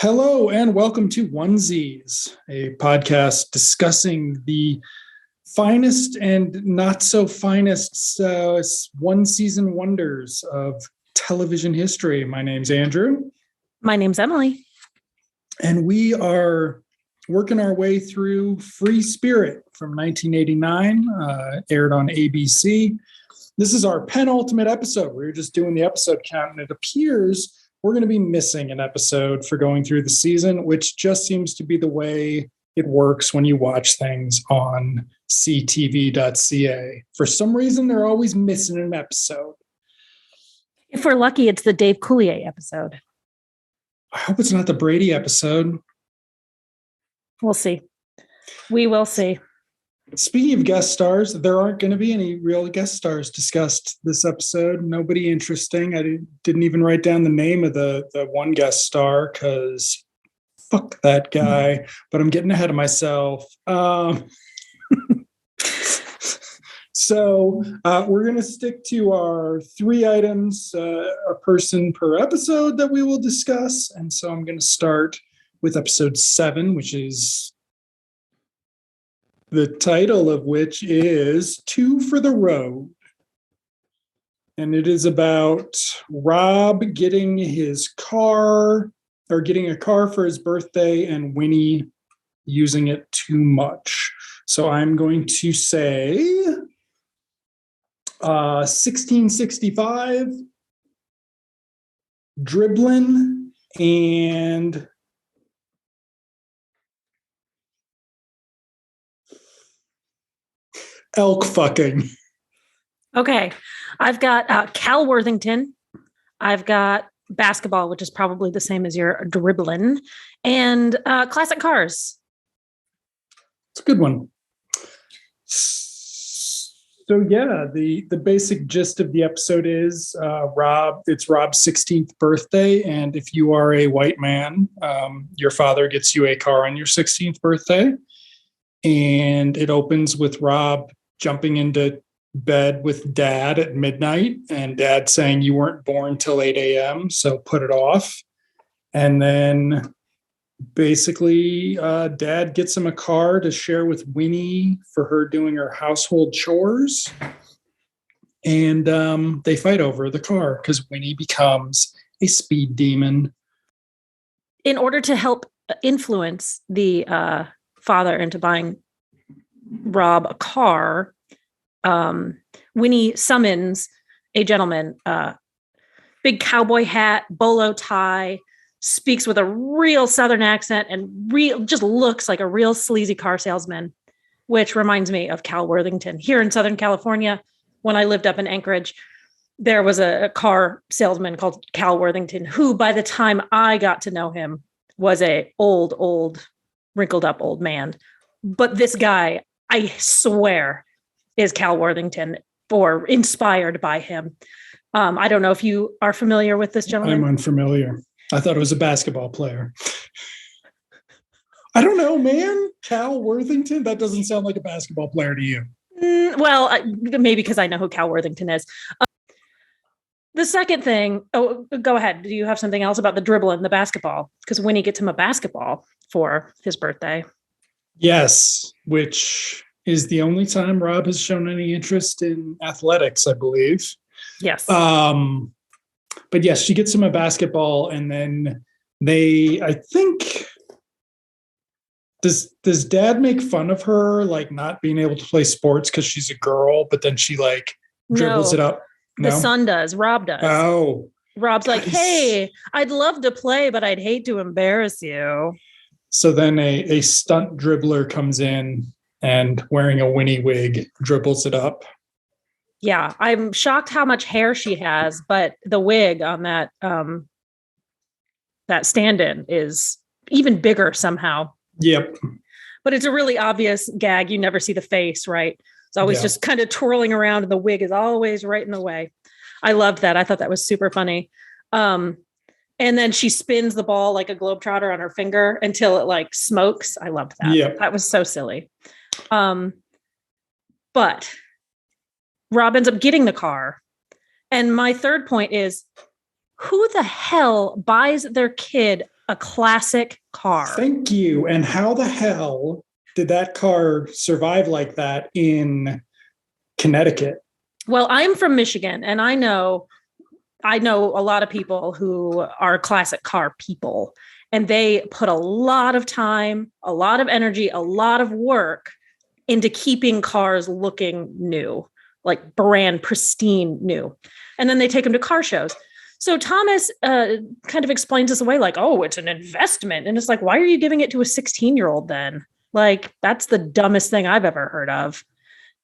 Hello and welcome to Onesies, a podcast discussing the finest and not so finest one season wonders of television history. My name's Andrew. My name's Emily. And we are working our way through Free Spirit from 1989, aired on ABC. This is our penultimate episode. We were just doing the episode count, and it appears we're going to be missing an episode for going through the season, which just seems to be the way it works when you watch things on ctv.ca. For some reason, they're always missing an episode. If we're lucky, it's the Dave Coulier episode. I hope it's not the Brady episode. We'll see. We will see. Speaking of guest stars, there aren't going to be any real guest stars discussed this episode. Nobody interesting. I didn't even write down the name of the one guest star because fuck that guy. But I'm getting ahead of myself. So we're going to stick to our 3 items, a person per episode that we will discuss. And so I'm going to start with episode 7, which is the title of which is Two for the Road. And it is about Rob getting his car or getting a car for his birthday and Winnie using it too much. So I'm going to say 1665, dribbling, and elk fucking. Okay. I've got Cal Worthington. I've got basketball, which is probably the same as your dribbling, and classic cars. It's a good one. So yeah, the basic gist of the episode is it's Rob's 16th birthday, and if you are a white man, your father gets you a car on your 16th birthday. And it opens with Rob jumping into bed with Dad at midnight, and Dad saying, "You weren't born till 8 a.m., so put it off." And then basically Dad gets him a car to share with Winnie for her doing her household chores. And they fight over the car because Winnie becomes a speed demon. In order to help influence the father into buying Rob a car, Winnie summons a gentleman, big cowboy hat, bolo tie, speaks with a real Southern accent, and just looks like a real sleazy car salesman, which reminds me of Cal Worthington. Here in Southern California, when I lived up in Anchorage, there was a car salesman called Cal Worthington, who by the time I got to know him was a old, wrinkled up old man. But this guy, I swear, is Cal Worthington or inspired by him. I don't know if you are familiar with this gentleman. I'm unfamiliar. I thought it was a basketball player. I don't know, man. Cal Worthington? That doesn't sound like a basketball player to you. Well, maybe because I know who Cal Worthington is. The second thing, go ahead. Do you have something else about the dribble and the basketball? Because Winnie gets him a basketball for his birthday. Yes, which is the only time Rob has shown any interest in athletics, I believe. Yes. But yes, she gets him a basketball, and then I think, does Dad make fun of her, like not being able to play sports because she's a girl, but then she like dribbles it up? No? The son does. Rob does. Oh. Rob's like, "Hey, I'd love to play, but I'd hate to embarrass you." So then a stunt dribbler comes in and wearing a Winnie wig dribbles it up. Yeah, I'm shocked how much hair she has, but the wig on that stand-in is even bigger somehow. Yep. But it's a really obvious gag. You never see the face, right? It's always just kind of twirling around, and the wig is always right in the way. I loved that. I thought that was super funny. And then she spins the ball like a globetrotter on her finger until it like smokes. I loved that. Yep. That was so silly. But Rob ends up getting the car. And my third point is, who the hell buys their kid a classic car. Thank you. And how the hell did that car survive like that in Connecticut? Well, I'm from Michigan, and I know a lot of people who are classic car people, and they put a lot of time, a lot of energy, a lot of work into keeping cars looking new, like brand pristine new. And then they take them to car shows. So Thomas kind of explains this away like, oh, it's an investment. And it's like, why are you giving it to a 16-year-old then? Like, that's the dumbest thing I've ever heard of.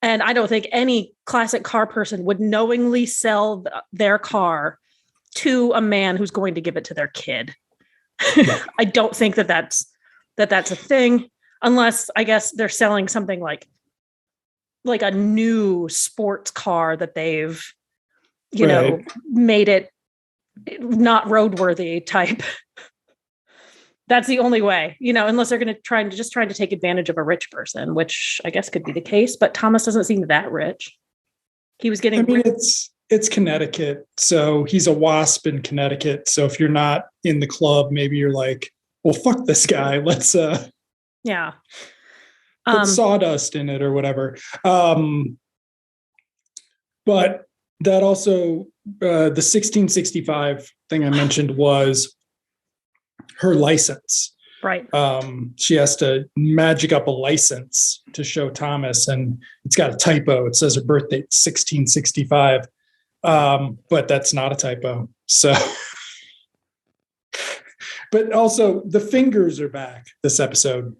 And I don't think any classic car person would knowingly sell their car to a man who's going to give it to their kid. I don't think that's a thing, unless I guess they're selling something like a new sports car that they've, made it not roadworthy type. That's the only way, unless they're going to try to take advantage of a rich person, which I guess could be the case. But Thomas doesn't seem that rich. He was getting. It's Connecticut, so he's a WASP in Connecticut. So if you're not in the club, maybe you're like, well, fuck this guy. Let's put sawdust in it or whatever. But that also the 1665 thing I mentioned was her license. Right. She has to magic up a license to show Thomas, and it's got a typo. It says her birth date 1665. But that's not a typo. So, but also the fingers are back this episode.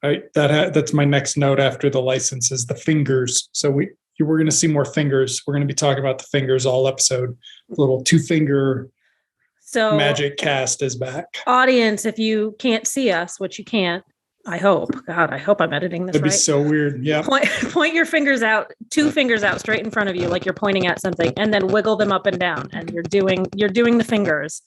Right. That's my next note after the license is the fingers. So we're going to see more fingers. We're going to be talking about the fingers all episode. Little 2-finger. So magic cast is back. Audience, if you can't see us, which you can't, I hope. God, I hope I'm editing this right. That'd be so weird. Yeah. Point your fingers out, 2 fingers out straight in front of you, like you're pointing at something, and then wiggle them up and down. And you're doing the fingers.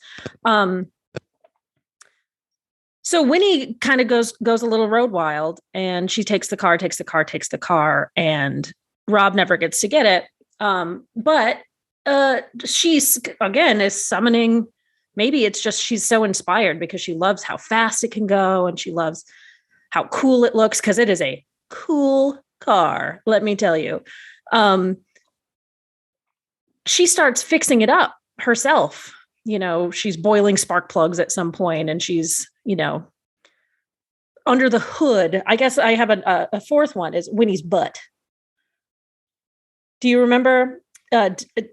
So Winnie kind of goes a little road wild, and she takes the car, and Rob never gets to get it. But she's again is summoning. Maybe it's just she's so inspired because she loves how fast it can go, and she loves how cool it looks, because it is a cool car, let me tell you. She starts fixing it up herself. She's boiling spark plugs at some point, and she's, under the hood. I guess I have a fourth one is Winnie's butt. Do you remember?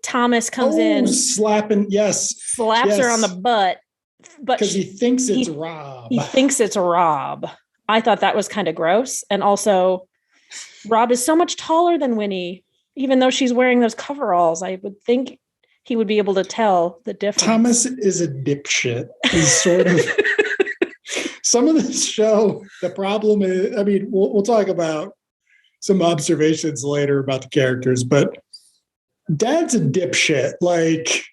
Thomas comes in, slapping, slaps her on the butt, but because he thinks it's Rob. He thinks it's Rob. I thought that was kind of gross, and also, Rob is so much taller than Winnie. Even though she's wearing those coveralls, I would think he would be able to tell the difference. Thomas is a dipshit. He's sort of. Some of this show, the problem is, I mean, we'll talk about some observations later about the characters, but Dad's a dipshit, like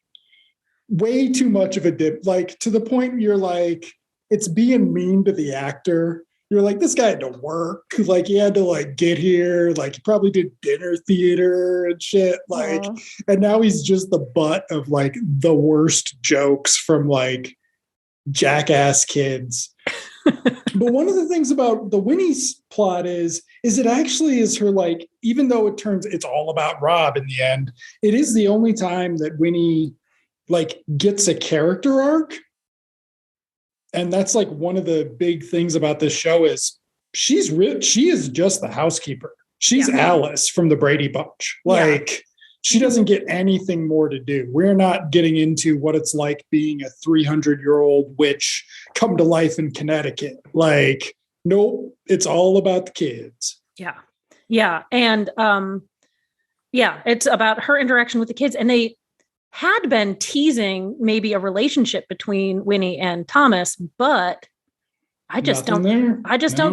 way too much of a dip, like to the point you're like, it's being mean to the actor. You're like, this guy had to work, like he had to like get here, like he probably did dinner theater and shit, like, and now he's just the butt of like the worst jokes from like jackass kids. But one of the things about the Winnie's plot is it actually is her, like, even though it's all about Rob in the end, it is the only time that Winnie like gets a character arc. And that's like one of the big things about this show is she is just the housekeeper. She's Alice from the Brady Bunch. Like she doesn't get anything more to do. We're not getting into what it's like being a 300-year-old witch come to life in Connecticut. Like, nope, it's all about the kids. Yeah. Yeah. And it's about her interaction with the kids. And they had been teasing maybe a relationship between Winnie and Thomas, but I just don't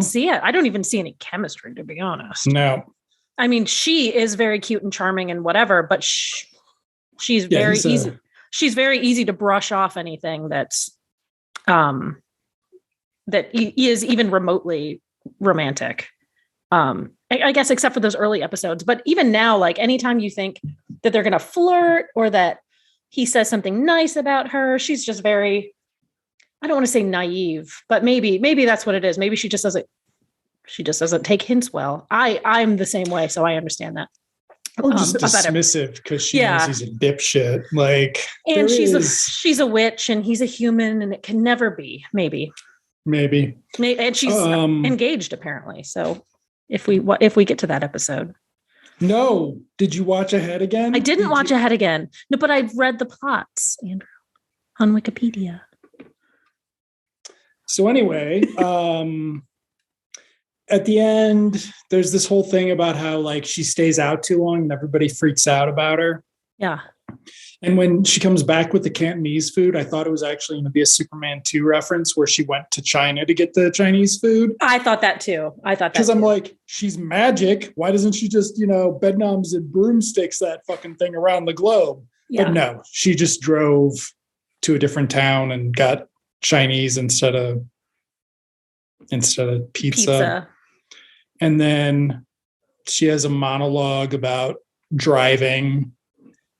see it. I don't even see any chemistry, to be honest. No. I mean, she is very cute and charming and whatever, but she's very easy. She's very easy to brush off anything that's that is even remotely romantic. I guess except for those early episodes, but even now, like anytime you think that they're going to flirt or that he says something nice about her, she's just very, I don't want to say naive, but maybe that's what it is. Maybe she just doesn't take hints well. I'm the same way, so I understand that. Or just dismissive because she knows he's a dipshit. Like, and she's a witch and he's a human, and it can never be. Maybe. And she's engaged apparently. So if we get to that episode. No, did you watch ahead again? I didn't watch ahead again. No, but I've read the plots, Andrew, on Wikipedia. So anyway, at the end, there's this whole thing about how like she stays out too long and everybody freaks out about her. Yeah. And when she comes back with the Cantonese food, I thought it was actually going to be a Superman 2 reference where she went to China to get the Chinese food. I thought that too. Because I'm like, she's magic. Why doesn't she just, bedknobs and broomsticks that fucking thing around the globe? Yeah. But no, she just drove to a different town and got Chinese instead of pizza. And then she has a monologue about driving,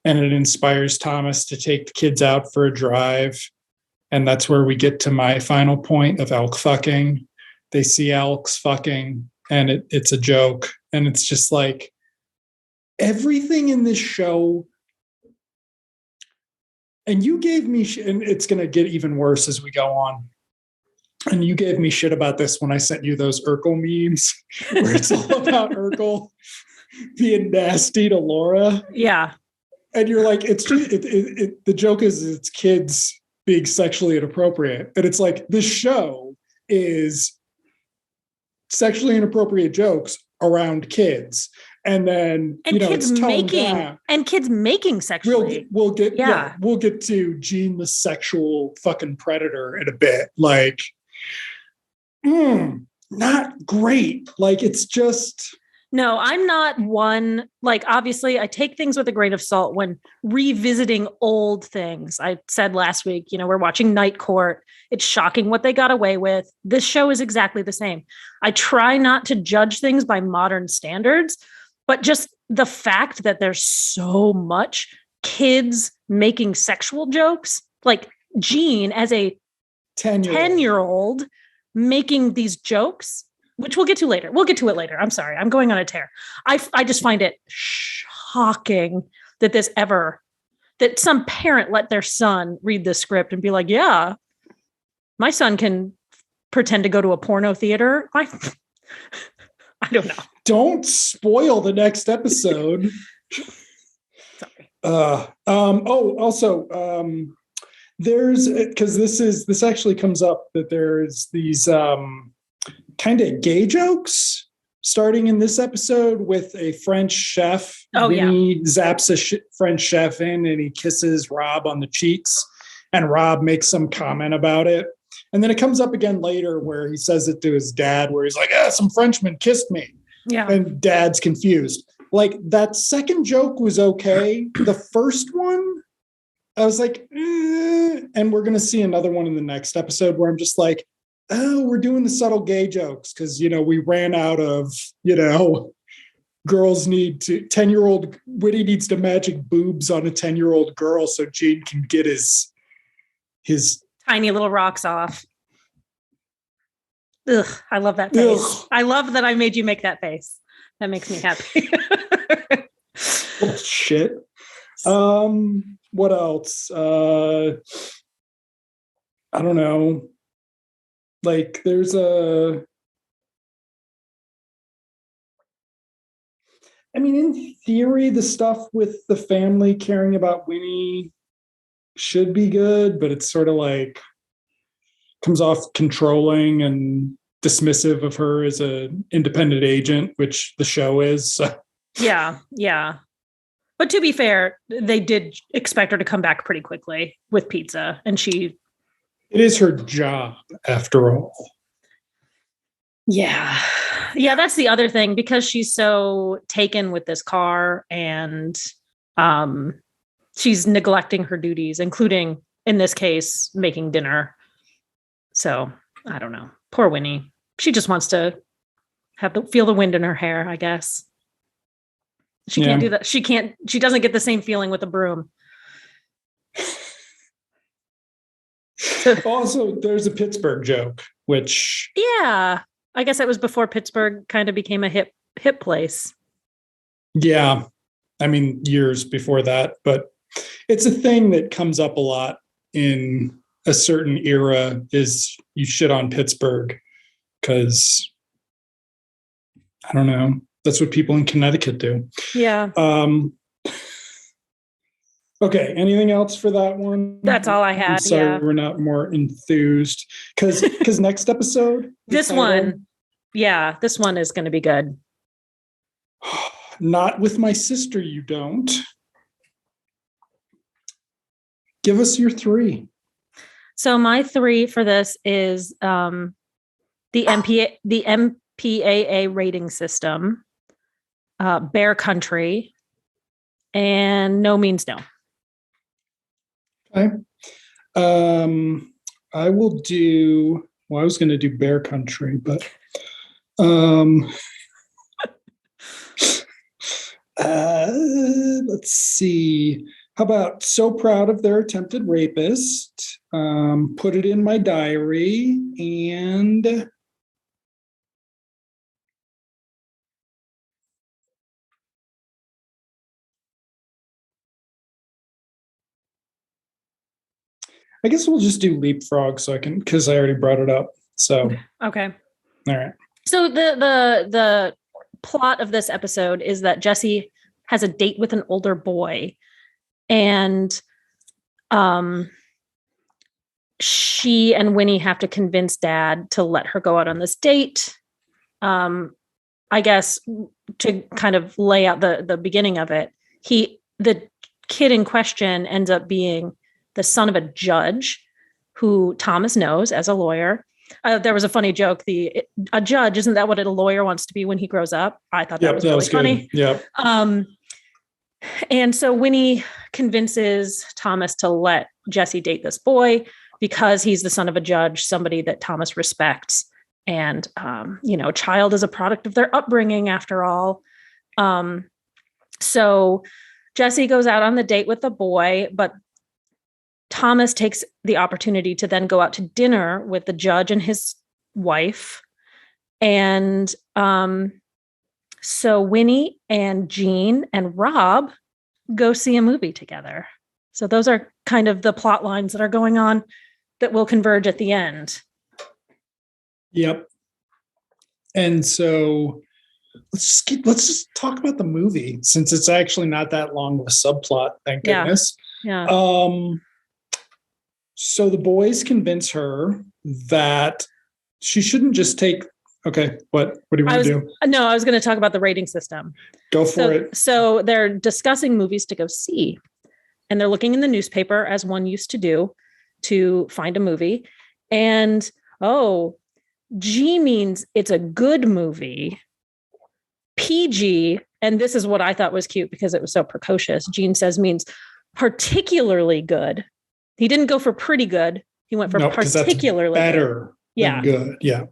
and it inspires Thomas to take the kids out for a drive. And that's where we get to my final point of elk fucking. They see elks fucking, and it's a joke. And it's just like everything in this show. And you gave me, and it's going to get even worse as we go on. And you gave me shit about this when I sent you those Urkel memes, where it's all about Urkel being nasty to Laura. Yeah. And you're like, it's just, the joke is it's kids being sexually inappropriate. And it's like, this show is sexually inappropriate jokes around kids. And then, kids making sexually. We'll get to Gene, the sexual fucking predator, in a bit. Like, not great. Like, it's just. No, I'm not one, like, obviously I take things with a grain of salt when revisiting old things. I said last week, we're watching Night Court. It's shocking what they got away with. This show is exactly the same. I try not to judge things by modern standards, but just the fact that there's so much kids making sexual jokes, like Gene as a 10-year-old making these jokes, which we'll get to later. We'll get to it later. I'm sorry. I'm going on a tear. I just find it shocking that some parent let their son read the script and be like, yeah, my son can pretend to go to a porno theater. I don't know. Don't spoil the next episode. Sorry. Also, there's, because this actually comes up that there's these kind of gay jokes starting in this episode with a French chef. Vinny zaps a French chef in and he kisses Rob on the cheeks, and Rob makes some comment about it. And then it comes up again later where he says it to his dad, where he's like, some Frenchman kissed me. Yeah. And dad's confused. Like, that second joke was okay. The first one, I was like, and we're going to see another one in the next episode where I'm just like, we're doing the subtle gay jokes because, we ran out of, girls need to, 10-year-old Whitty needs to magic boobs on a 10-year-old girl so Gene can get his tiny little rocks off. Ugh, I love that face. Ugh. I love that I made you make that face. That makes me happy. Shit. What else? I don't know. Like, there's in theory, the stuff with the family caring about Winnie should be good, but it's sort of like comes off controlling and dismissive of her as an independent agent, which the show is. So. Yeah. But to be fair, they did expect her to come back pretty quickly with pizza, and she. It is her job, after all. Yeah, that's the other thing, because she's so taken with this car, and she's neglecting her duties, including, in this case, making dinner. So I don't know. Poor Winnie. She just wants to feel the wind in her hair, I guess. She can't do that. She doesn't get the same feeling with a broom. Also, there's a Pittsburgh joke, which Yeah, I guess it was before Pittsburgh kind of became a hip place. yeah, I mean years before that, but it's a thing that comes up a lot in a certain era is you shit on Pittsburgh because I don't know. That's what people in Connecticut do. Yeah. Okay. Anything else for that one? That's all I I'm had. sorry, Yeah. we're not more enthused because next episode, This one is going to be good. Not with my sister. You don't. Give us your 3. So my 3 for this is the MPAA rating system, Bear Country, and No Means No. Okay. I will do. Well, I was going to do Bear Country, but let's see. How about So Proud of Their Attempted Rapist? Put It in My Diary, and I guess we'll just do Leapfrog so I can, because I already brought it up. So Okay. all right. So the plot of this episode is that Jessie has a date with an older boy, and she and Winnie have to convince Dad to let her go out on this date. I guess to kind of lay out the beginning of it, the kid in question ends up being the son of a judge who Thomas knows as a lawyer. There was a funny joke. A judge, isn't that what a lawyer wants to be when he grows up? I thought that was really funny. Yeah. And so Winnie convinces Thomas to let Jessie date this boy because he's the son of a judge, somebody that Thomas respects. And, a child is a product of their upbringing after all. So Jessie goes out on the date with the boy, but Thomas takes the opportunity to then go out to dinner with the judge and his wife. And so Winnie and Jean and Rob go see a movie together. So those are kind of the plot lines that are going on that will converge at the end. Yep. And so let's just talk about the movie since it's actually not that long of a subplot. Thank goodness. Yeah. So the boys convince her that she shouldn't just take. Okay, what do you want to do? No, I was going to talk about the rating system. Go for it. So they're discussing movies to go see, and they're looking in the newspaper as one used to do to find a movie. And G means it's a good movie. PG, and this is what I thought was cute because it was so precocious. Gene says means particularly good. He didn't go for pretty good. He went for particularly better. Yeah. Good. Yeah.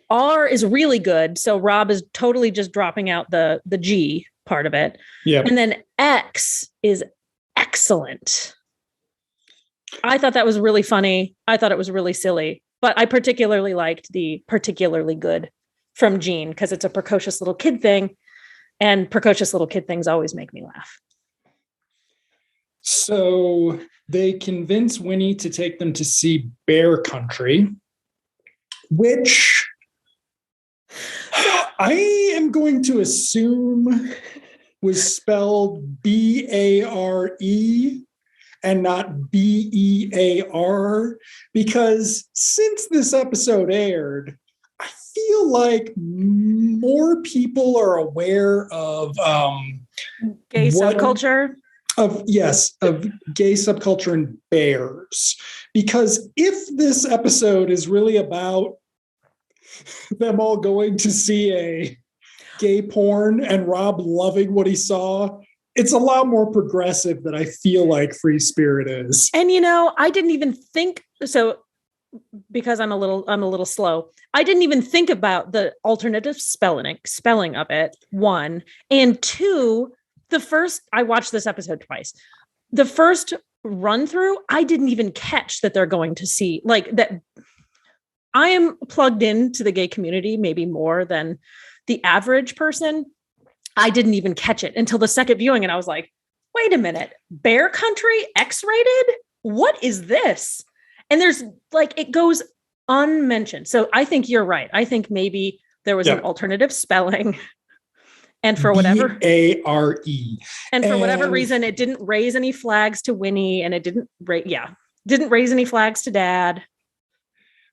R is really good. So Rob is totally just dropping out the G part of it. Yeah. And then X is excellent. I thought that was really funny. I thought it was really silly, but I particularly liked the particularly good from Gene because it's a precocious little kid thing, and precocious little kid things always make me laugh. So they convince Winnie to take them to see Bear Country, which I am going to assume was spelled BARE and not BEAR, because since this episode aired, I feel like more people are aware of gay subculture. Of gay subculture and bears. Because if this episode is really about them all going to see a gay porn and Rob loving what he saw, it's a lot more progressive than I feel like Free Spirit is. And I didn't even think so, because I'm a little slow. I didn't even think about the alternative spelling of it. 1 and 2. I watched this episode twice. The first run through, I didn't even catch that they're going to see like that. I am plugged into the gay community, maybe more than the average person. I didn't even catch it until the second viewing. And I was like, wait a minute, Bear Country X-rated? What is this? And there's like, it goes unmentioned. So I think you're right. I think maybe there was an alternative spelling. And for whatever B-A-R-E. And for whatever reason, it didn't raise any flags to Winnie, and it didn't raise any flags to Dad.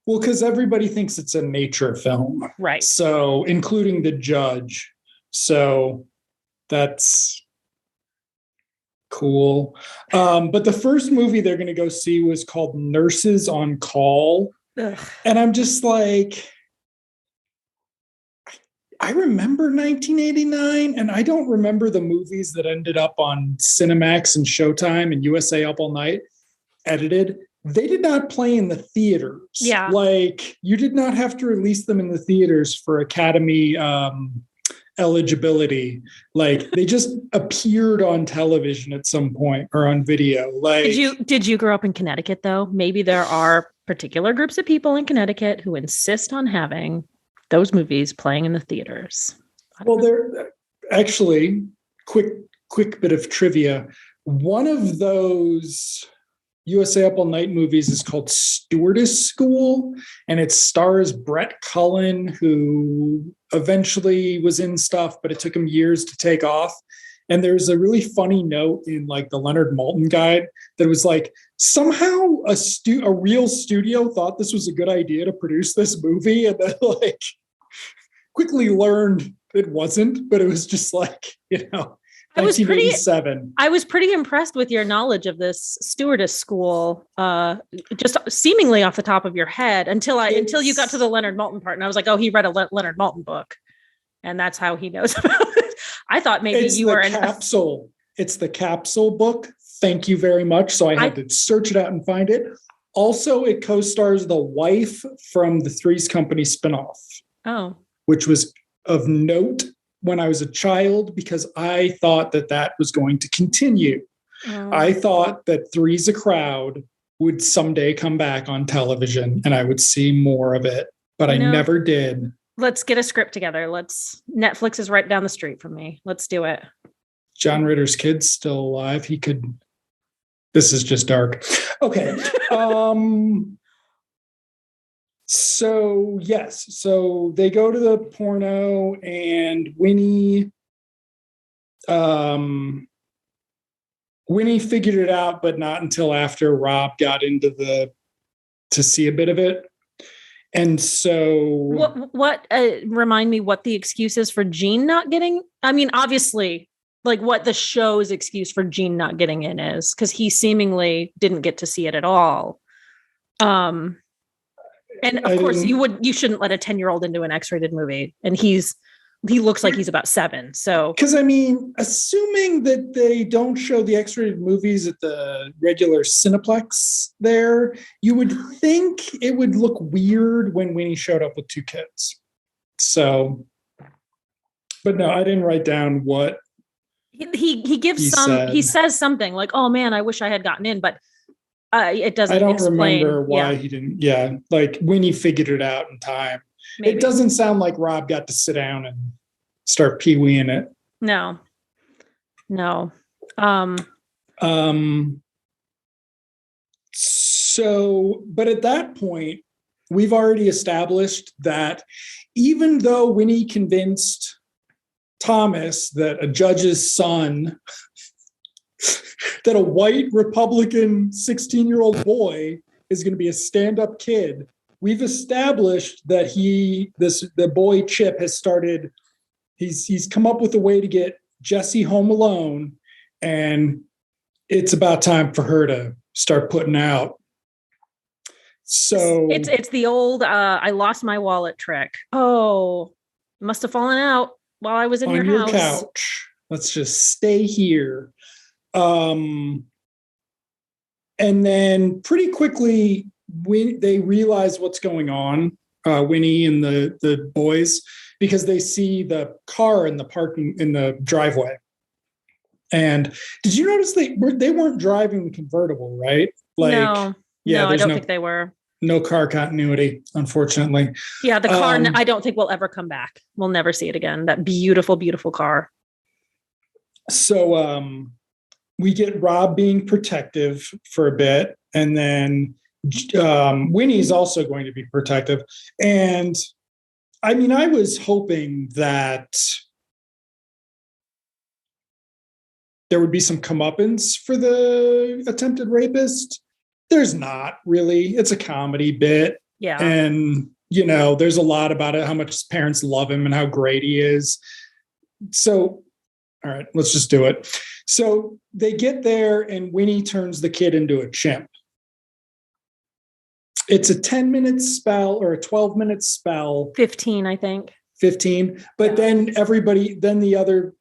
Well, because everybody thinks it's a nature film. Right. So, including the judge. So that's cool. But the first movie they're going to go see was called Nurses on Call. Ugh. And I'm just like, I remember 1989, and I don't remember the movies that ended up on Cinemax and Showtime and USA Up All Night edited. They did not play in the theaters. Yeah. Like, you did not have to release them in the theaters for Academy eligibility. Like, they just appeared on television at some point or on video. Like, did you grow up in Connecticut though? Maybe there are particular groups of people in Connecticut who insist on having those movies playing in the theaters. Well, they're actually quick bit of trivia. One of those USA Up All Night movies is called Stewardess School, and it stars Brett Cullen, who eventually was in stuff, but it took him years to take off. And there's a really funny note in like the Leonard Maltin guide that was like, somehow a real studio thought this was a good idea to produce this movie, and then like quickly learned it wasn't, but it was just like, 1987. I was pretty impressed with your knowledge of this stewardess school, just seemingly off the top of your head until you got to the Leonard Maltin part, and I was like, oh, he read a Leonard Maltin book, and that's how he knows about it. I thought maybe you were in capsule. It's the capsule book. Thank you very much. So I had to search it out and find it. Also, it co-stars the wife from the Three's Company spinoff. Oh, which was of note when I was a child, because I thought that was going to continue. Oh. I thought that Three's a Crowd would someday come back on television and I would see more of it, but I never did. Let's get a script together. Netflix is right down the street from me. Let's do it. John Ritter's kid's still alive. This is just dark. Okay. So yes, so they go to the porno, and Winnie figured it out, but not until after Rob got into to see a bit of it. And so what remind me what the excuse is for Gene not getting, I mean, obviously, like what the show's excuse for Gene not getting in is, because he seemingly didn't get to see it at all. And of course you shouldn't let a 10-year-old into an X-rated movie. And he looks like he's about 7. So, because I mean, assuming that they don't show the X-rated movies at the regular Cineplex there, you would think it would look weird when Winnie showed up with 2 kids. So, but no, I didn't write down what he gives he says something like, oh man, I wish I had gotten in, but it doesn't. I don't remember why he didn't. Yeah, like Winnie figured it out in time. Maybe. It doesn't sound like Rob got to sit down and start pee-weeing it. No. So, but at that point, we've already established that even though Winnie convinced Thomas that a judge's son that a white Republican 16-year-old boy is going to be a stand-up kid, we've established that the boy Chip has started, he's come up with a way to get Jessie home alone, and it's about time for her to start putting out. So it's the old I lost my wallet trick. Oh, must have fallen out while I was in your house. Couch. Let's just stay here. And then pretty quickly, they realize what's going on, Winnie and the boys, because they see the car in the driveway. And did you notice they weren't driving the convertible, right? Like, no, yeah, I there's don't think they were. No car continuity, unfortunately. Yeah, the car, I don't think will ever come back. We'll never see it again. That beautiful, beautiful car. So we get Rob being protective for a bit, and then Winnie's also going to be protective. And I mean, I was hoping that there would be some comeuppance for the attempted rapist. There's not really. It's a comedy bit. Yeah. And, there's a lot about it, how much his parents love him and how great he is. So, all right, let's just do it. So they get there and Winnie turns the kid into a chimp. It's a 10-minute spell or a 12-minute spell. 15, I think. 15. But then the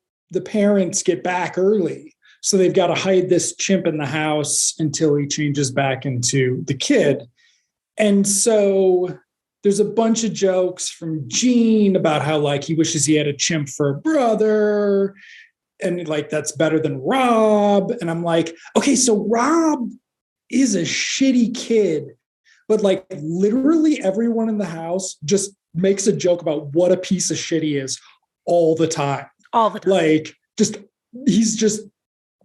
parents get back early. So they've got to hide this chimp in the house until he changes back into the kid. And so there's a bunch of jokes from Gene about how like he wishes he had a chimp for a brother. And like, that's better than Rob. And I'm like, okay, so Rob is a shitty kid, but like literally everyone in the house just makes a joke about what a piece of shit he is all the time. All the time. Like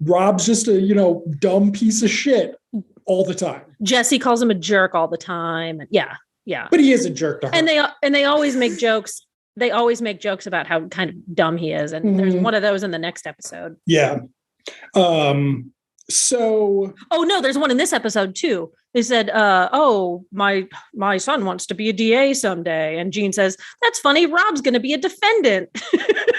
Rob's just a, dumb piece of shit all the time. Jesse calls him a jerk all the time. Yeah. Yeah. But he is a jerk to her. And they always make jokes. They always make jokes about how kind of dumb he is. And there's one of those in the next episode. Yeah. Oh no, there's one in this episode too. They said, my son wants to be a DA someday. And Gene says, that's funny. Rob's going to be a defendant.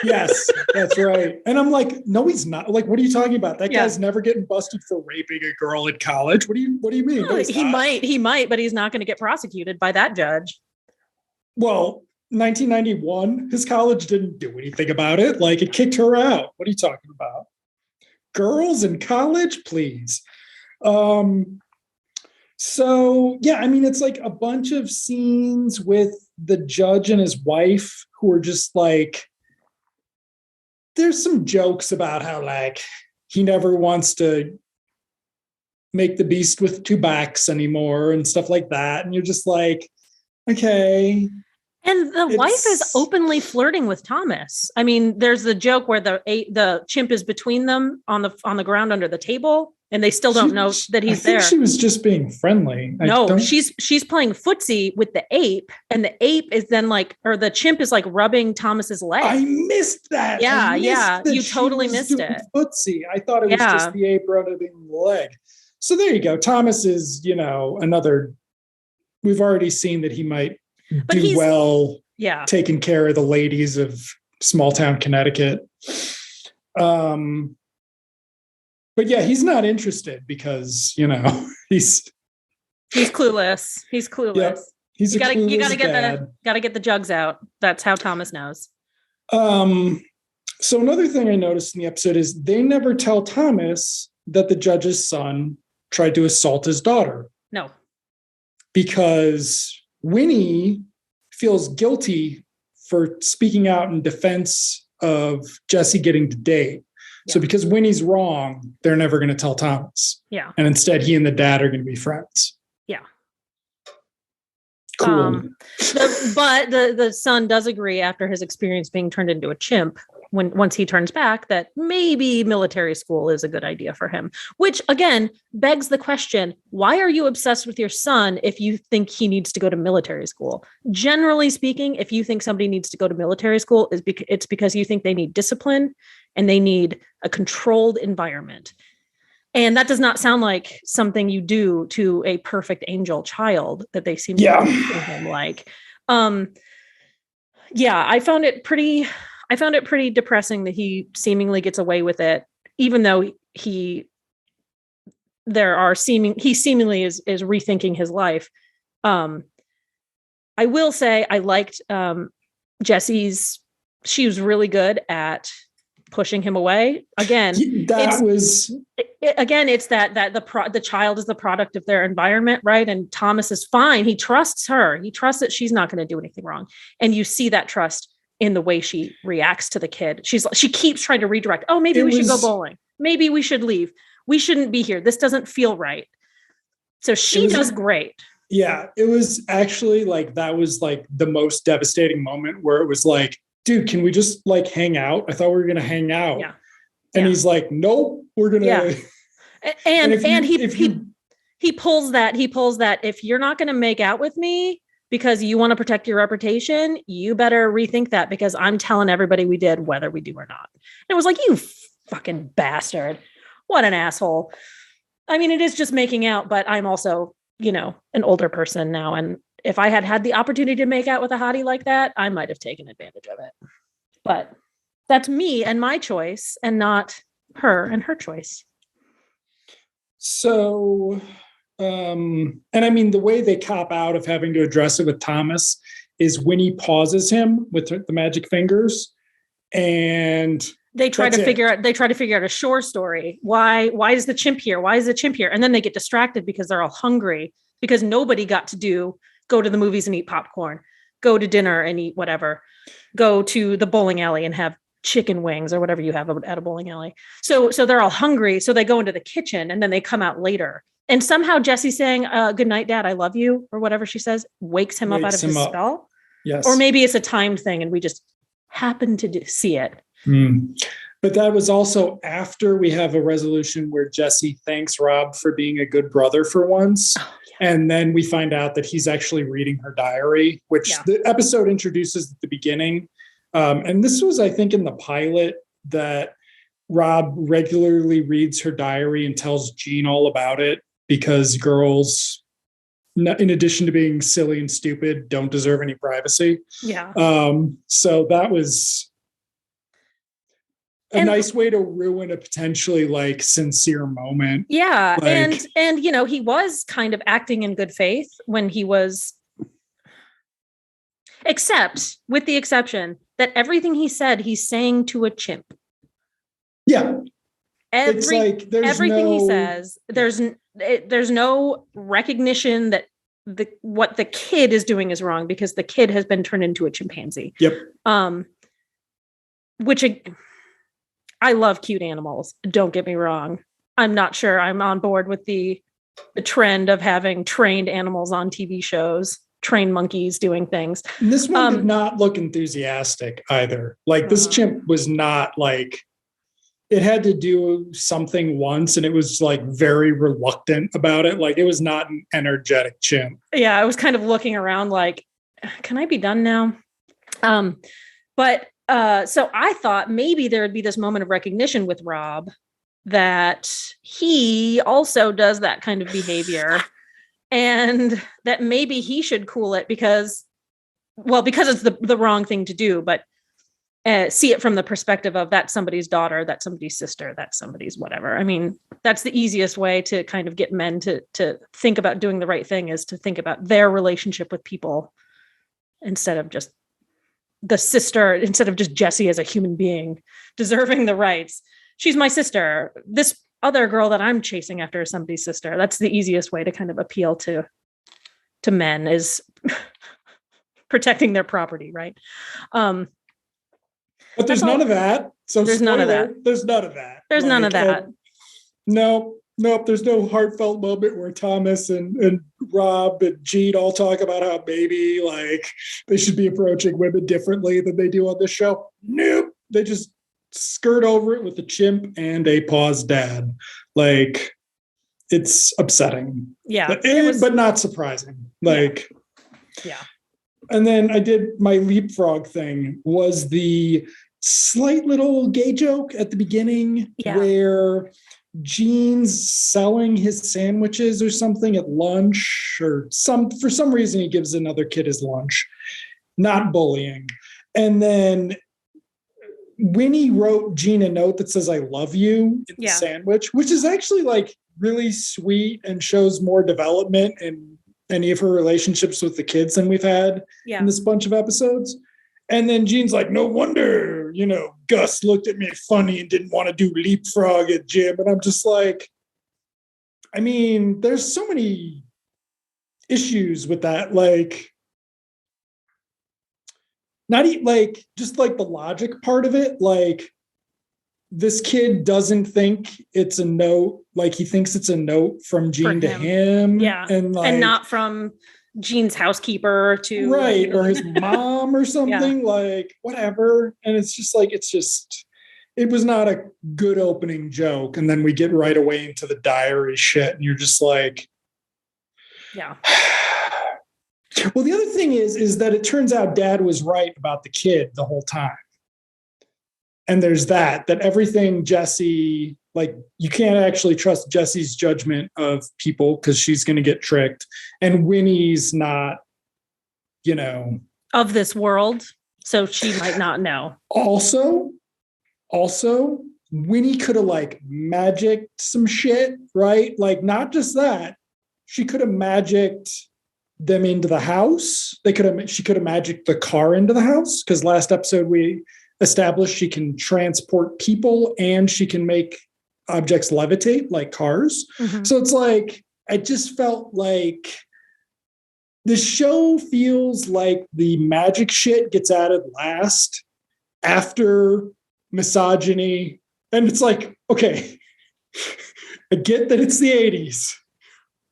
Yes, that's right. And I'm like, no, he's not. Like, what are you talking about? That guy's never getting busted for raping a girl at college. What do you mean? No, he might, but he's not going to get prosecuted by that judge. Well, 1991, his college didn't do anything about it. Like, it kicked her out. What are you talking about? Girls in college, please. So yeah, I mean, it's like a bunch of scenes with the judge and his wife who are just like, there's some jokes about how like he never wants to make the beast with two backs anymore and stuff like that. And you're just like, okay. And the wife is openly flirting with Thomas. I mean, there's the joke where the chimp is between them on the ground under the table, and they still don't know that he's there. I think she was just being friendly. No, she's playing footsie with the ape, and the ape is then the chimp is like rubbing Thomas's leg. I missed that. Yeah, you totally missed it. Footsie. I thought it was just the ape rubbing the leg. So there you go. Thomas is, another. We've already seen that he might do well taking care of the ladies of small town Connecticut. But yeah, he's not interested because, he's clueless. He's clueless. Yep. You gotta get the jugs out. That's how Thomas knows. So another thing I noticed in the episode is they never tell Thomas that the judge's son tried to assault his daughter. No. Because Winnie feels guilty for speaking out in defense of Jesse getting to date. Yeah. So because Winnie's wrong, they're never going to tell Thomas. Yeah. And instead, he and the dad are going to be friends. Yeah. Cool. But the son does agree after his experience being turned into a chimp once he turns back that maybe military school is a good idea for him, which again begs the question, why are you obsessed with your son if you think he needs to go to military school? Generally speaking, if you think somebody needs to go to military school, it's because you think they need discipline and they need a controlled environment. And that does not sound like something you do to a perfect angel child that they seem to be treating him like. I found it pretty depressing that he seemingly gets away with it, even though he seemingly is rethinking his life. I will say I liked Jesse's. She was really good at pushing him away. Again, it's that the child is the product of their environment, right? And Thomas is fine. He trusts her. He trusts that she's not going to do anything wrong. And you see that trust in the way she reacts to the kid. She keeps trying to redirect. Oh, maybe we should go bowling. maybe we should leave. We shouldn't be here. This doesn't feel right. So she does great. Yeah, it was actually like, that was like the most devastating moment where it was like, dude, can we just like hang out? I thought we were going to hang out. Yeah. And he's like, nope, we're going to. Yeah. And he pulls that, if you're not going to make out with me because you want to protect your reputation, you better rethink that, because I'm telling everybody we did, whether we do or not. And it was like, you fucking bastard. What an asshole. I mean, it is just making out, but I'm also, an older person now. And if I had the opportunity to make out with a hottie like that, I might have taken advantage of it. But that's me and my choice, and not her and her choice. So, and I mean, the way they cop out of having to address it with Thomas is when he pauses him with the magic fingers, and they try to figure out a shore story. Why is the chimp here? Why is the chimp here? And then they get distracted because they're all hungry, because nobody got to go to the movies and eat popcorn, go to dinner and eat whatever, go to the bowling alley and have chicken wings or whatever you have at a bowling alley. So they're all hungry. So they go into the kitchen and then they come out later. And somehow Jessie saying, good night, Dad, I love you, or whatever she says, wakes him up out of his spell. Yes. Or maybe it's a timed thing and we just happen to see it. But that was also after we have a resolution where Jessie thanks Rob for being a good brother for once. Oh, yeah. And then we find out that he's actually reading her diary, which the episode introduces at the beginning. And this was, I think, in the pilot, that Rob regularly reads her diary and tells Jean all about it, because girls, in addition to being silly and stupid, don't deserve any privacy. Yeah. So that was a nice way to ruin a potentially like sincere moment. Yeah. Like, and he was kind of acting in good faith when he was, except with the exception that everything he said, he's saying to a chimp. Yeah. Everything he says, there's no recognition that what the kid is doing is wrong, because the kid has been turned into a chimpanzee. Yep. Which I love cute animals. Don't get me wrong. I'm not sure I'm on board with the trend of having trained animals on TV shows, trained monkeys doing things. And this one did not look enthusiastic either. Like, this chimp was not like, it had to do something once and it was like very reluctant about it. Like, it was not an energetic chimp. Yeah, I was kind of looking around like, can I be done now? So I thought maybe there would be this moment of recognition with Rob that he also does that kind of behavior, and that maybe he should cool it because it's the wrong thing to do, but see it from the perspective of that's somebody's daughter, that's somebody's sister, that's somebody's whatever. I mean, that's the easiest way to kind of get men to think about doing the right thing, is to think about their relationship with people instead of just the sister, instead of just Jessie as a human being deserving the rights. She's my sister. This other girl that I'm chasing after is somebody's sister. That's the easiest way to kind of appeal to men, is protecting their property, right? But there's none of that. So there's none of that. There's none of that. There's none of that. Nope. There's no heartfelt moment where Thomas and Rob and Jean all talk about how maybe like they should be approaching women differently than they do on this show. Nope. They just skirt over it with a chimp and a paused dad. Like, it's upsetting. Yeah. But not surprising. Like, yeah. And then I did my leapfrog thing, was the slight little gay joke at the beginning where Gene's selling his sandwiches or something at lunch, or for some reason he gives another kid his lunch, not bullying. And then Winnie wrote Gene a note that says, I love you in the sandwich, which is actually like really sweet and shows more development in any of her relationships with the kids than we've had in this bunch of episodes. And then Gene's like, no wonder, Gus looked at me funny and didn't want to do leapfrog at Jim. And I'm just like, I mean, there's so many issues with that. Like, not like, just like the logic part of it. Like, this kid doesn't think it's a note. Like he thinks it's a note from Gene to him. Yeah. And like, and not from Gene's housekeeper to right. Or his mom or something. Yeah. Like whatever. And it's just like, it was not a good opening joke. And then we get right away into the diary shit. And you're just like, yeah. Well, the other thing is that it turns out dad was right about the kid the whole time. And there's that everything Jesse, like you can't actually trust Jesse's judgment of people because she's going to get tricked. And Winnie's not, of this world. So she might not know. Also, Winnie could have like magicked some shit, right? Like not just that. She could have magicked them into the house. She could have magicked the car into the house because last episode we established she can transport people and she can make objects levitate like cars. Mm-hmm. So it's like, I just felt like the show feels like the magic shit gets added last after misogyny. And it's like, okay, I get that it's the 80s.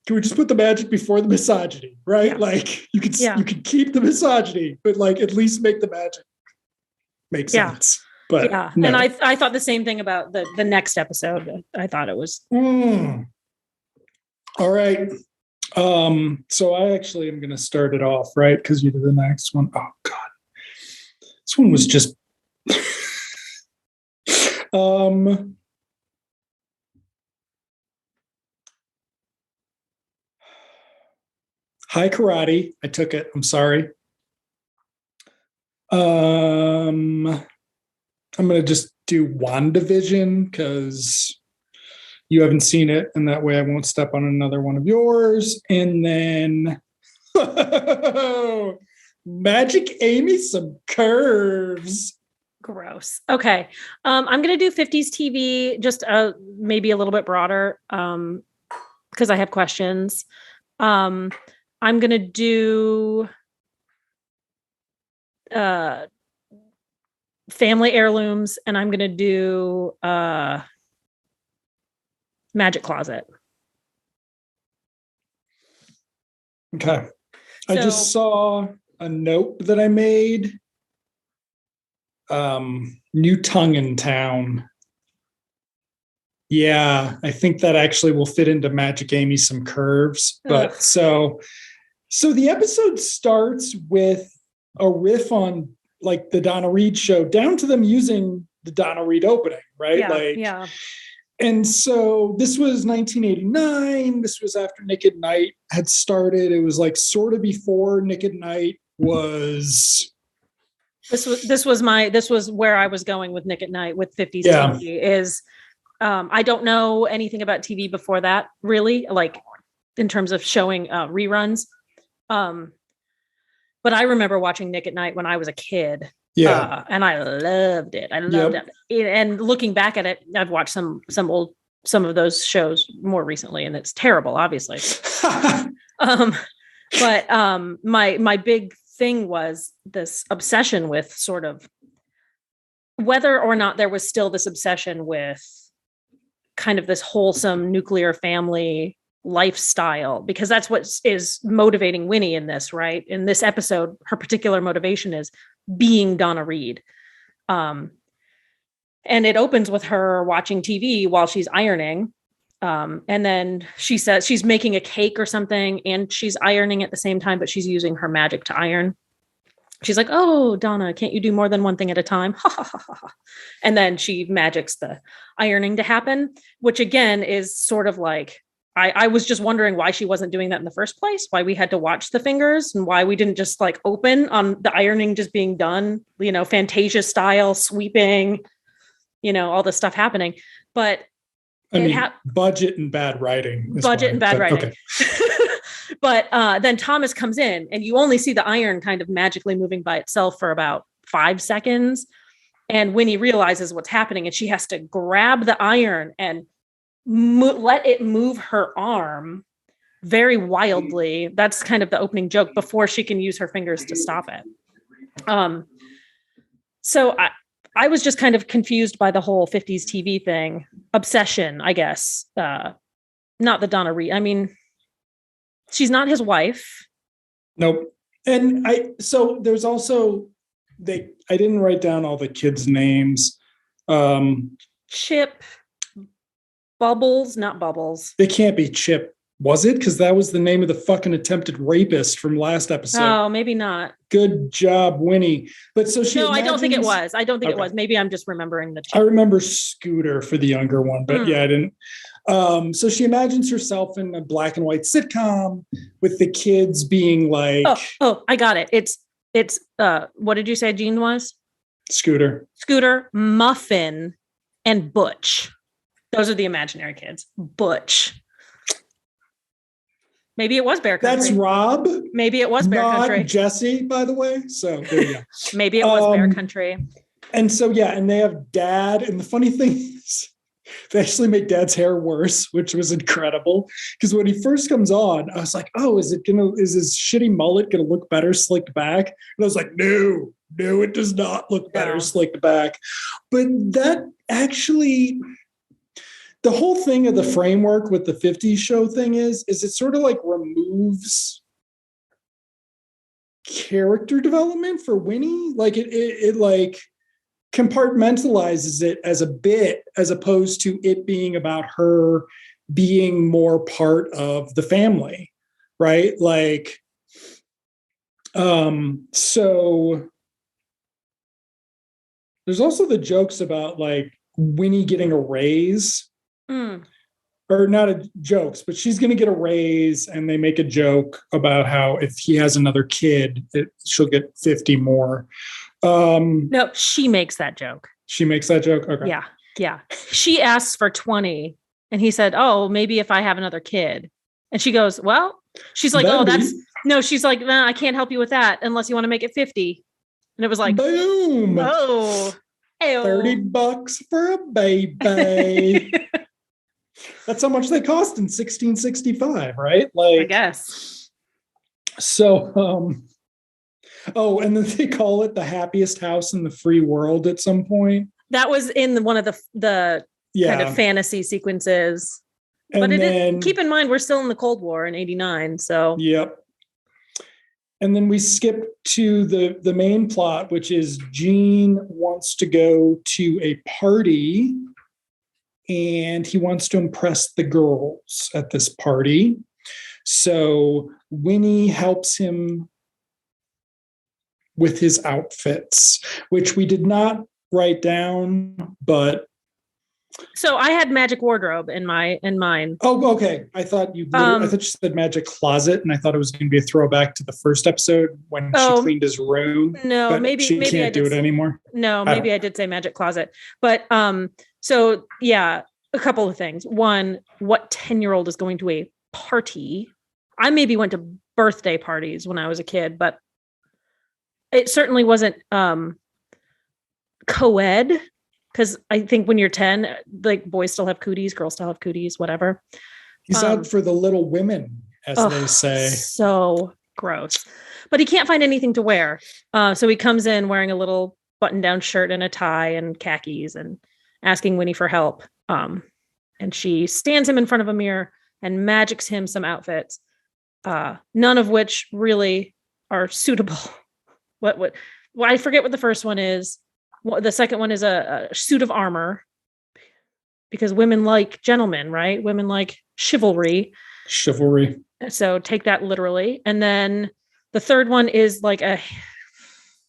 Can we just put the magic before the misogyny, right? Yeah. Like you could keep the misogyny, but like at least make the magic make sense. But yeah, no. And I thought the same thing about the next episode. I thought it was all right. So I actually am going to start it off, right? Because you did the next one. Oh God, this one was just. High karate. I took it. I'm sorry. I'm going to just do WandaVision because you haven't seen it, and that way I won't step on another one of yours. And then Magic Amy some curves. Gross. Okay. I'm going to do 50s TV, just maybe a little bit broader because I have questions. I'm going to do family heirlooms, and I'm going to do Magic Closet. Okay. I just saw a note that I made. New tongue in town. Yeah, I think that actually will fit into Magic Amy some curves. But so the episode starts with a riff on like the Donna Reed show, down to them using the Donna Reed opening, right? Yeah. And so this was 1989. This was after Nick at Night had started. It was like sort of before Nick at Night was. This was where I was going with Nick at Night with 50s TV is I don't know anything about TV before that, really, like in terms of showing reruns. But I remember watching Nick at Night when I was a kid. Yeah. And I loved it. it. And looking back at it, I've watched some of those shows more recently, and it's terrible, obviously. But my big thing was this obsession with sort of whether or not there was still this obsession with kind of this wholesome nuclear family lifestyle, because that's what is motivating Winnie in this, right? In this episode, her particular motivation is being Donna Reed. And it opens with her watching TV while she's ironing. And then she says she's making a cake or something and she's ironing at the same time, but she's using her magic to iron. She's like, "Oh, Donna, can't you do more than one thing at a time?" And then she magics the ironing to happen, which again is sort of like, I was just wondering why she wasn't doing that in the first place, why we had to watch the fingers and why we didn't just like open on the ironing just being done, Fantasia style, sweeping, all this stuff happening. But budget and bad writing. Writing. Okay. But then Thomas comes in and you only see the iron kind of magically moving by itself for about 5 seconds. And Winnie realizes what's happening and she has to grab the iron and let it move her arm very wildly. That's kind of the opening joke before she can use her fingers to stop it. So I was just kind of confused by the whole 50s TV thing. Obsession, I guess. Not the Donna Reed. I mean, she's not his wife. Nope. And so there's also I didn't write down all the kids' names. Chip, Bubbles, not Bubbles. It can't be Chip, was it? Because that was the name of the fucking attempted rapist from last episode. Oh, maybe not. Good job, Winnie. But so she. No, I don't think it was. I don't think it was. Maybe I'm just remembering the Chip. I remember Scooter for the younger one, but yeah, I didn't. So she imagines herself in a black and white sitcom with the kids being like. Oh, I got it. It's what did you say Gene was? Scooter, Muffin, and Butch. Those are the imaginary kids. Butch. Maybe it was Bear Country. That's Rob. Maybe it was Bear Country. Not Jesse, by the way. So there you go. Maybe it was Bear Country. And so, yeah, and they have Dad. And the funny thing is, they actually make Dad's hair worse, which was incredible. Because when he first comes on, I was like, oh, is his shitty mullet going to look better slicked back? And I was like, no, it does not look better slicked back. But that actually, the whole thing of the framework with the 50s show thing is it sort of like removes character development for Winnie. Like it like compartmentalizes it as a bit, as opposed to it being about her being more part of the family, right? Like, so there's also the jokes about like Winnie getting a raise, or not jokes, but she's going to get a raise, and they make a joke about how if he has another kid, she'll get 50 more. No, she makes that joke. She makes that joke? Okay. Yeah. She asks for 20, and he said, oh, maybe if I have another kid. And she goes, well, she's like, she's like, nah, I can't help you with that unless you want to make it 50. And it was like, boom. Oh, $30 for a baby. That's how much they cost in 1665, right? Like, I guess. So, and then they call it the happiest house in the free world at some point. That was in one of the kind of fantasy sequences. But keep in mind, we're still in the Cold War in 89. So, yep. And then we skip to the main plot, which is Gene wants to go to a party, and he wants to impress the girls at this party. So Winnie helps him with his outfits, which we did not write down, but. So I had magic wardrobe in mine. Oh, okay. I thought you said magic closet, and I thought it was going to be a throwback to the first episode when she cleaned his room. No, maybe she can't do it anymore. No, maybe I did say magic closet, but so yeah, a couple of things. One, what 10-year-old is going to a party? I maybe went to birthday parties when I was a kid, but it certainly wasn't co-ed. Because I think when you're 10, like boys still have cooties, girls still have cooties, whatever. He's out for the little women, as they say. So gross. But he can't find anything to wear. So he comes in wearing a little button-down shirt and a tie and khakis and asking Winnie for help. And she stands him in front of a mirror and magics him some outfits, none of which really are suitable. Well, I forget what the first one is. The second one is a suit of armor, because women like gentlemen, right? Women like chivalry. So take that literally. And then the third one is like a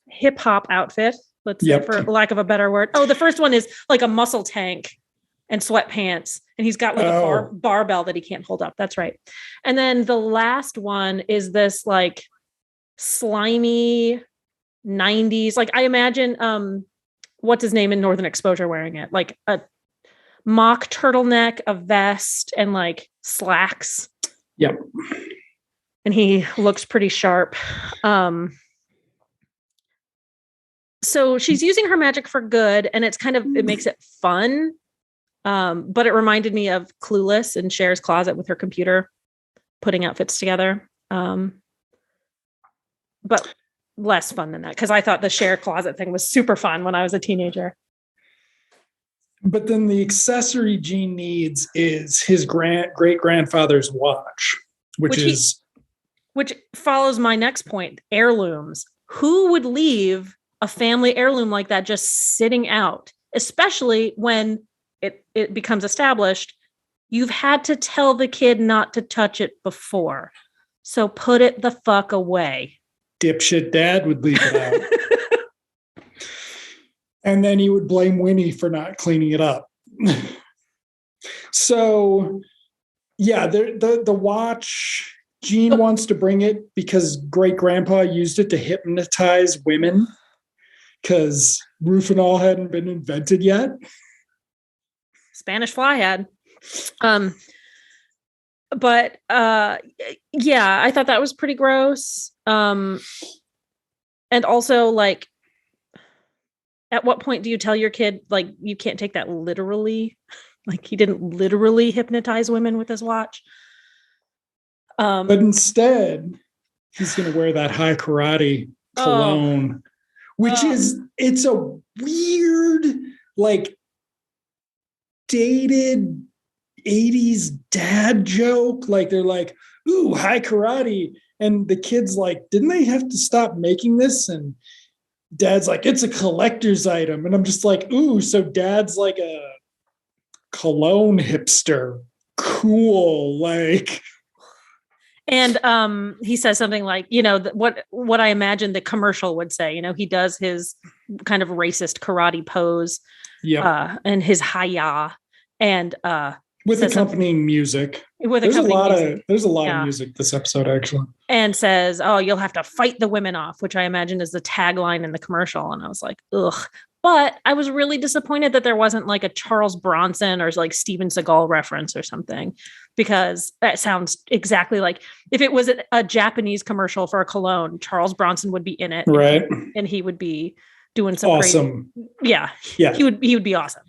hip hop outfit, let's say, for lack of a better word. Oh, the first one is like a muscle tank and sweatpants. And he's got like a barbell that he can't hold up. That's right. And then the last one is this like slimy 90s. Like I imagine, what's his name in Northern Exposure wearing it? Like a mock turtleneck, a vest, and like slacks. Yep. And he looks pretty sharp. So she's using her magic for good, and it's it makes it fun. But it reminded me of Clueless in Cher's closet with her computer, putting outfits together. But less fun than that, because I thought the share closet thing was super fun when I was a teenager. But then the accessory Gene needs is his great-grandfather's watch, which follows my next point, heirlooms. Who would leave a family heirloom like that just sitting out, especially when it becomes established you've had to tell the kid not to touch it before. So put it the fuck away. Dipshit dad would leave it out. And then he would blame Winnie for not cleaning it up. So, yeah, the watch, Gene wants to bring it because great-grandpa used it to hypnotize women because Rufinol hadn't been invented yet. Spanish fly had. But yeah, I thought that was pretty gross. And also, like, at what point do you tell your kid, like, you can't take that literally? Like, he didn't literally hypnotize women with his watch. But instead, he's going to wear that high karate cologne, which it's a weird, like, dated 80s dad joke. Like, they're like, ooh, high karate. And the kid's like, didn't they have to stop making this? And dad's like, it's a collector's item. And I'm just like, ooh, so dad's like a cologne hipster. Cool. Like, and he says something like, you know, what I imagine the commercial would say, you know, he does his kind of racist karate pose, and his hi-ya, and with accompanying music. There's a lot of music this episode, actually. And says, oh, you'll have to fight the women off, which I imagine is the tagline in the commercial. And I was like, ugh. But I was really disappointed that there wasn't like a Charles Bronson or like Steven Seagal reference or something, because that sounds exactly like if it was a Japanese commercial for a cologne, Charles Bronson would be in it. Right. And he would be doing some awesome. Crazy, yeah. He would be awesome.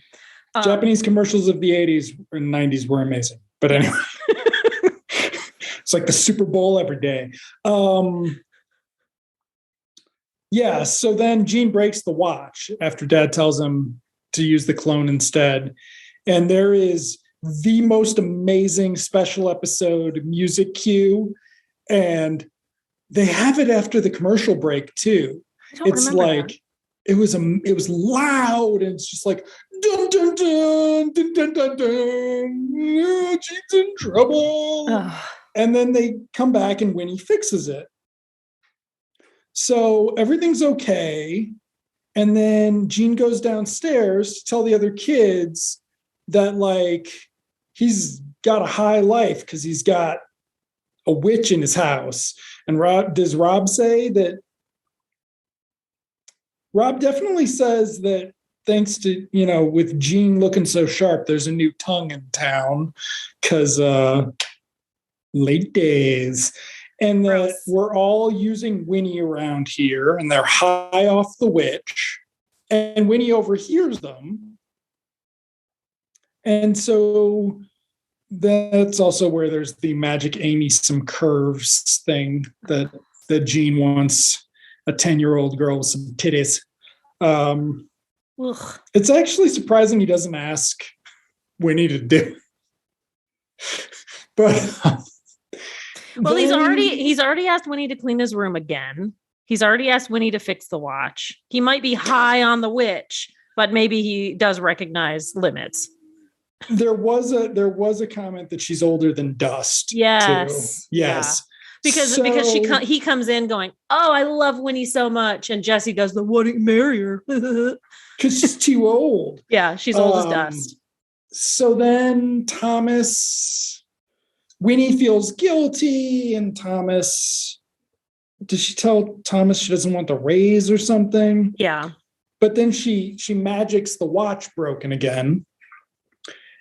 Japanese commercials of the 80s and 90s were amazing. But anyway, it's like the Super Bowl every day. Yeah, so then Gene breaks the watch after Dad tells him to use the clone instead. And there is the most amazing special episode music cue. And they have it after the commercial break, too. It's like, that. It was loud, and it's just like, dun, dun, dun, dun, dun, dun, dun. Oh, Gene's in trouble. And then they come back and Winnie fixes it. So everything's okay. And then Gene goes downstairs to tell the other kids that, like, he's got a high life because he's got a witch in his house. And does Rob say that? Rob definitely says that thanks to, you know, with Gene looking so sharp, there's a new tongue in town because late days. And that we're all using Winnie around here, and they're high off the witch. And Winnie overhears them. And so that's also where there's the magic Amy some curves thing that Gene wants a 10-year-old girl with some titties. It's actually surprising he doesn't ask Winnie to do. But well, he's already asked Winnie to clean his room again. He's already asked Winnie to fix the watch. He might be high on the witch, but maybe he does recognize limits. There was a comment that she's older than dust. Yes. Too. Yes. Yeah. Because he comes in going, oh, I love Winnie so much, and Jesse does the why don't you marry her? Because she's too old. Yeah, she's old as dust. So then Winnie feels guilty, and does she tell Thomas she doesn't want the raise or something? Yeah. But then she magics the watch broken again.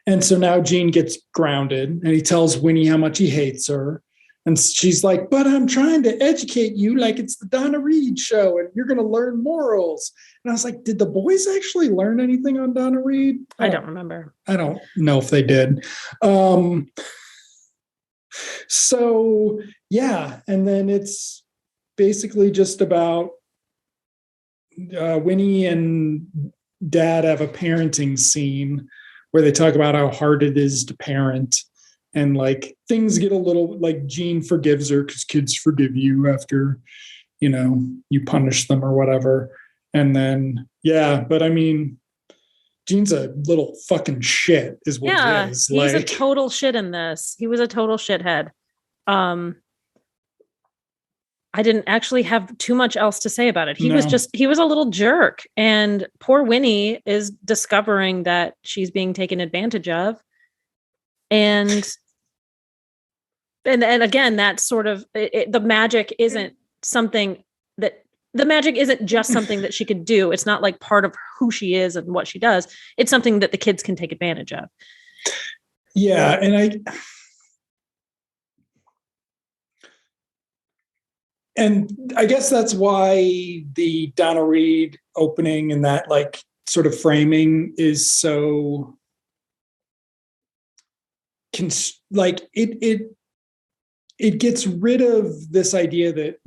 And so now Gene gets grounded, and he tells Winnie how much he hates her. And she's like, but I'm trying to educate you like it's the Donna Reed show, and you're going to learn morals. And I was like, did the boys actually learn anything on Donna Reed? I don't remember. I don't know if they did. So, yeah. And then it's basically just about Winnie and Dad have a parenting scene where they talk about how hard it is to parent, and like things get a little like Jean forgives her because kids forgive you after, you punish them or whatever. And then, but I mean, Gene's a little fucking shit is what it is. He's a total shit in this. He was a total shithead. I didn't actually have too much else to say about it. He was a little jerk, and poor Winnie is discovering that she's being taken advantage of. And again, that's sort of the magic isn't just something that she could do. It's not like part of who she is and what she does. It's something that the kids can take advantage of. Yeah. And I guess that's why the Donna Reed opening and that like sort of framing is so it gets rid of this idea that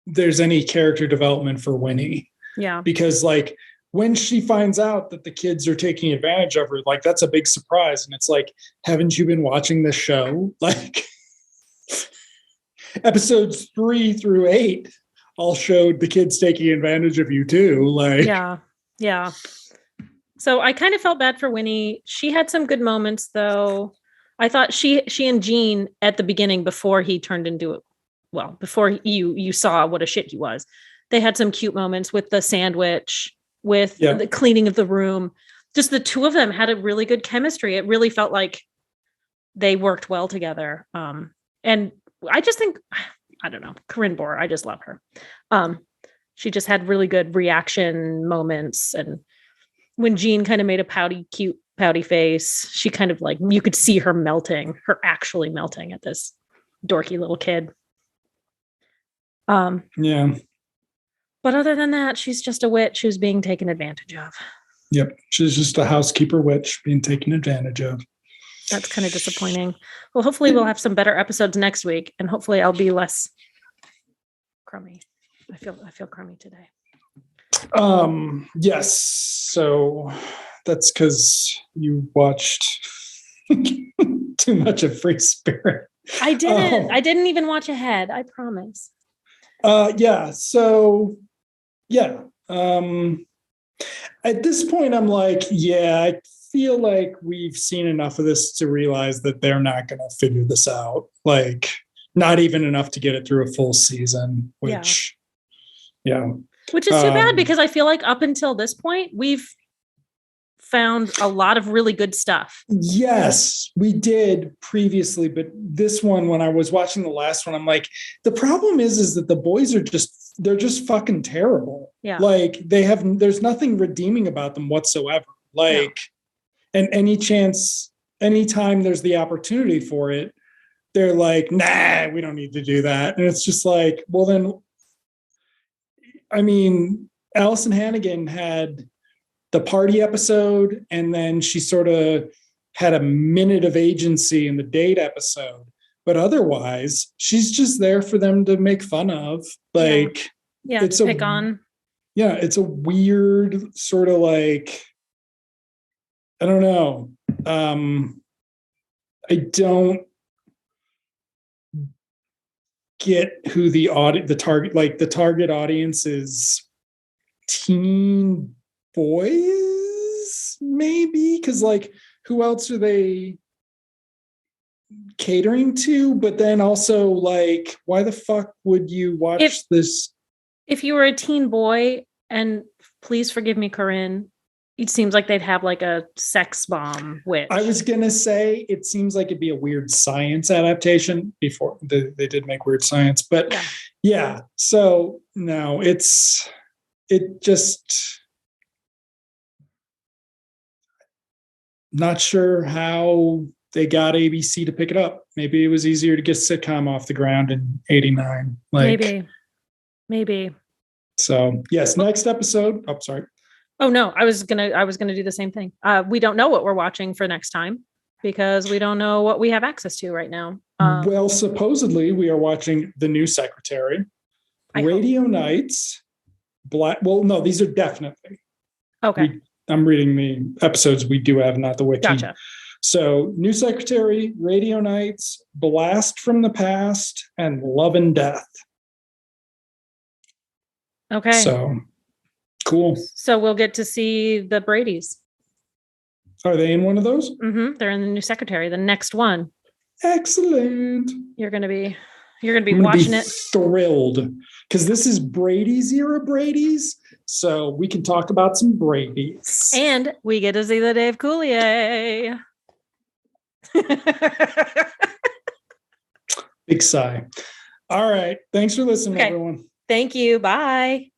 there's any character development for Winnie. Yeah. Because like when she finds out that the kids are taking advantage of her, like that's a big surprise. And it's like, haven't you been watching this show? Like episodes 3 through 8 all showed the kids taking advantage of you too. Like, yeah. So I kind of felt bad for Winnie. She had some good moments though. I thought she and Jean at the beginning, before he turned into it, well, before you saw what a shit he was, they had some cute moments with the sandwich, with the cleaning of the room. Just the two of them had a really good chemistry. It really felt like they worked well together. And I just think, I don't know, Corinne Bohrer, I just love her. She just had really good reaction moments. And when Jean kind of made a cute pouty face, she kind of like, you could see her actually melting at this dorky little kid. Yeah. But other than that, she's just a witch who's being taken advantage of. Yep. She's just a housekeeper witch being taken advantage of. That's kind of disappointing. Well, hopefully we'll have some better episodes next week, and hopefully I'll be less crummy. I feel crummy today. Yes. So that's because you watched too much of Free Spirit. I didn't. I didn't even watch ahead. I promise. Yeah. So yeah. At this point, I'm like, I feel like we've seen enough of this to realize that they're not going to figure this out. Like, not even enough to get it through a full season, which is too bad, because I feel like up until this point, we've found a lot of really good stuff. Yes, we did previously, but this one, when I was watching the last one, I'm like, the problem is that the boys are they're just fucking terrible. Yeah. Like there's nothing redeeming about them whatsoever. Like, and anytime there's the opportunity for it, they're like, nah, we don't need to do that. And it's just like, well then, I mean, Allison Hannigan had the party episode, and then she sort of had a minute of agency in the date episode. But otherwise, she's just there for them to make fun of. Like, it's to pick on. Yeah, it's a weird sort of like, I don't know. I don't get who the target audience is. Teen boys, maybe, because like, who else are they catering to? But then also, like, why the fuck would you watch this? If you were a teen boy, and please forgive me, Corinne, it seems like they'd have like a sex bomb witch. I was gonna say it seems like it'd be a Weird Science adaptation. Before they did make Weird Science, but yeah. So no, it just not sure how they got ABC to pick it up. Maybe it was easier to get sitcom off the ground in '89. Like maybe. So yes, next episode. Oh, sorry. Oh no, I was gonna do the same thing. We don't know what we're watching for next time because we don't know what we have access to right now. Well, supposedly we are watching The New Secretary. Radio Nights, Black. Well, no, these are definitely. Okay. I'm reading the episodes we do have, not the wiki. Gotcha. So, New Secretary, Radio Nights, Blast from the Past, and Love and Death. Okay. So, cool. So we'll get to see the Bradys. Are they in one of those? Mm-hmm. They're in the New Secretary, the next one. Excellent. You're gonna be watching it. Thrilled because this is Brady's era Brady's, so we can talk about some Brady's. And we get to see the Dave Coulier. Big sigh. All right. Thanks for listening, everyone. Thank you. Bye.